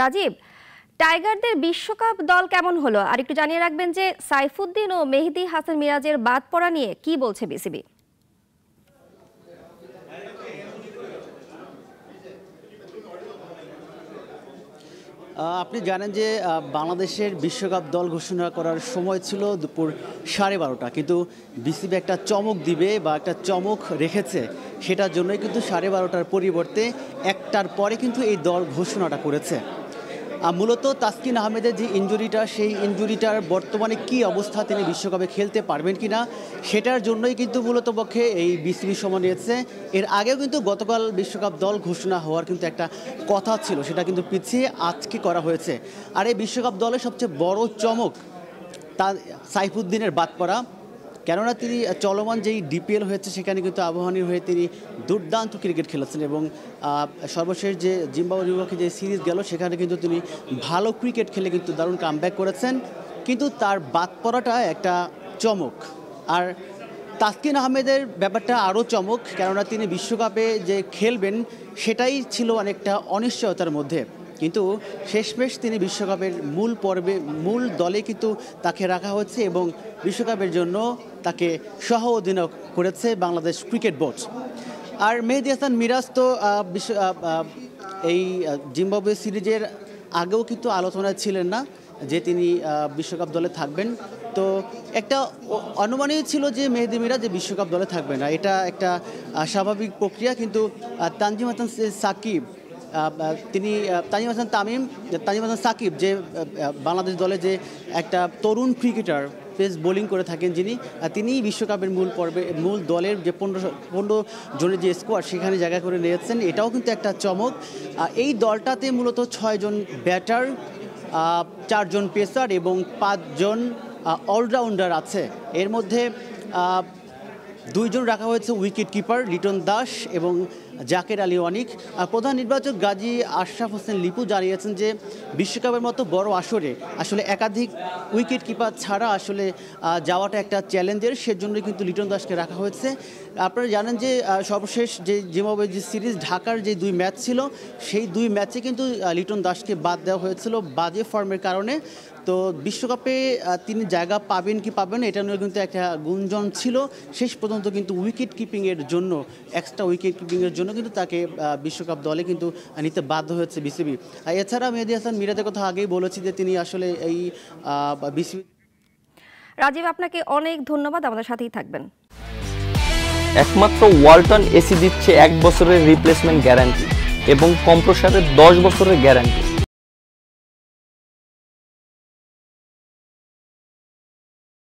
রাজীব, টাইগারদের বিশ্বকাপ দল কেমন হলো আর একটু জানিয়ে রাখবেন যে সাইফুদ্দিন ও মেহেদী হাসান মিরাজের বাদ পড়া নিয়ে কি বলছে বিসিবি? আপনি জানেন যে বাংলাদেশের বিশ্বকাপ দল ঘোষণা করার সময় ছিল দুপুর 12:30, কিন্তু বিসিবি একটা চমক দিবে বা একটা চমক রেখেছে, সেটার জন্যই কিন্তু 12:30টার পরিবর্তে 1টার পরে কিন্তু এই দল ঘোষণাটা করেছে। মূলত তাসকিন আহমেদের যে ইনজুরিটা, সেই ইনজুরিটার বর্তমানে কি অবস্থা, তিনি বিশ্বকাপে খেলতে পারবেন কিনা, সেটার জন্যই কিন্তু মূলত পক্ষে এই বিসিবি সময় নিয়েছে। এর আগেও কিন্তু গতকাল বিশ্বকাপ দল ঘোষণা হওয়ার কিন্তু একটা কথা ছিল, সেটা কিন্তু পিছিয়ে আজকে করা হয়েছে। আর এই বিশ্বকাপ দলের সবচেয়ে বড় চমক তা সাইফুদ্দিনের বাদ পড়া, কেননা তিনি চলমান যেই ডিপিএল হয়েছে সেখানে কিন্তু আবাহনীর হয়ে তিনি দুর্দান্ত ক্রিকেট খেলেছেন এবং সর্বশেষ যে জিম্বাবুয়ের বিপক্ষে যে সিরিজ গেল সেখানে কিন্তু তিনি ভালো ক্রিকেট খেলে কিন্তু দারুণ কামব্যাক করেছেন। কিন্তু তার বাদ পড়াটা একটা চমক। আর তাসকিন আহমেদের ব্যাপারটা আরও চমক, কেননা তিনি বিশ্বকাপে যে খেলবেন সেটাই ছিল অনেকটা অনিশ্চয়তার মধ্যে, কিন্তু শেষমেশ তিনি বিশ্বকাপের মূল দলে কিন্তু তাকে রাখা হচ্ছে এবং বিশ্বকাপের জন্য তাকে সহ অধিনায়ক করেছে বাংলাদেশ ক্রিকেট বোর্ড। আর মেহেদী হাসান মিরাজ তো এই জিম্বাবুয়ে সিরিজের আগেও কিন্তু আলোচনায় ছিলেন না যে তিনি বিশ্বকাপ দলে থাকবেন। তো একটা অনুমানই ছিল যে মেহেদী মিরাজ যে বিশ্বকাপ দলে থাকবে না, এটা একটা স্বাভাবিক প্রক্রিয়া। কিন্তু তানজিম হাসান সাকিব, তানজিম হাসান সাকিব যে বাংলাদেশ দলে যে একটা তরুণ ক্রিকেটার, পেস বোলিং করে থাকেন যিনি, তিনি বিশ্বকাপের মূল দলের যে 15 জনের যে স্কোয়াড সেখানে জায়গা করে নিয়েছেন, এটাও কিন্তু একটা চমক। এই দলটাতে মূলত 6 জন ব্যাটার, 4 জন পেসার এবং 5 জন অলরাউন্ডার আছে। এর মধ্যে 2 জন রাখা হয়েছে উইকেট কিপার লিটন দাস এবং জাকের আলী অনিক। প্রধান নির্বাচক গাজী আশরাফ হোসেন লিপু জানিয়েছেন যে বিশ্বকাপের মতো বড় আসরে আসলে একাধিক উইকেট কিপার ছাড়া আসলে যাওয়াটা একটা চ্যালেঞ্জের, সেজন্যই কিন্তু লিটন দাসকে রাখা হয়েছে। আপনারা জানেন যে সর্বশেষ যে জিম্বাবুয়ে যে সিরিজ, ঢাকার যে 2 ম্যাচ ছিল, সেই 2 ম্যাচে কিন্তু লিটন দাসকে বাদ দেওয়া হয়েছিল বাজে ফর্মের কারণে। তো বিশ্বকাপে তিনি জায়গা পাবেন কি পাবেন এটা নিয়ে কিন্তু একটা গুঞ্জন ছিল। শেষ পর্যন্ত কিন্তু উইকেট কিপিংয়ের জন্য, এক্সট্রা উইকেট কিপিংয়ের জন্য কিন্তু তাকে বিশ্বকাপ দলে কিন্তু নিতে বাধ্য হয়েছে বিসিবি। এছাড়া মেহেদী হাসান মিরাজের কথা আগেই বলেছি যে তিনি আসলে এই বিসিবি। রাজীব, আপনাকে অনেক ধন্যবাদ, আমাদের সাথেই থাকবেন। একমাত্র ওয়ালটন এসি দিচ্ছে 1 বছরের রিপ্লেসমেন্ট গ্যারান্টি এবং কম্প্রেসারের 10 বছরের গ্যারান্টি।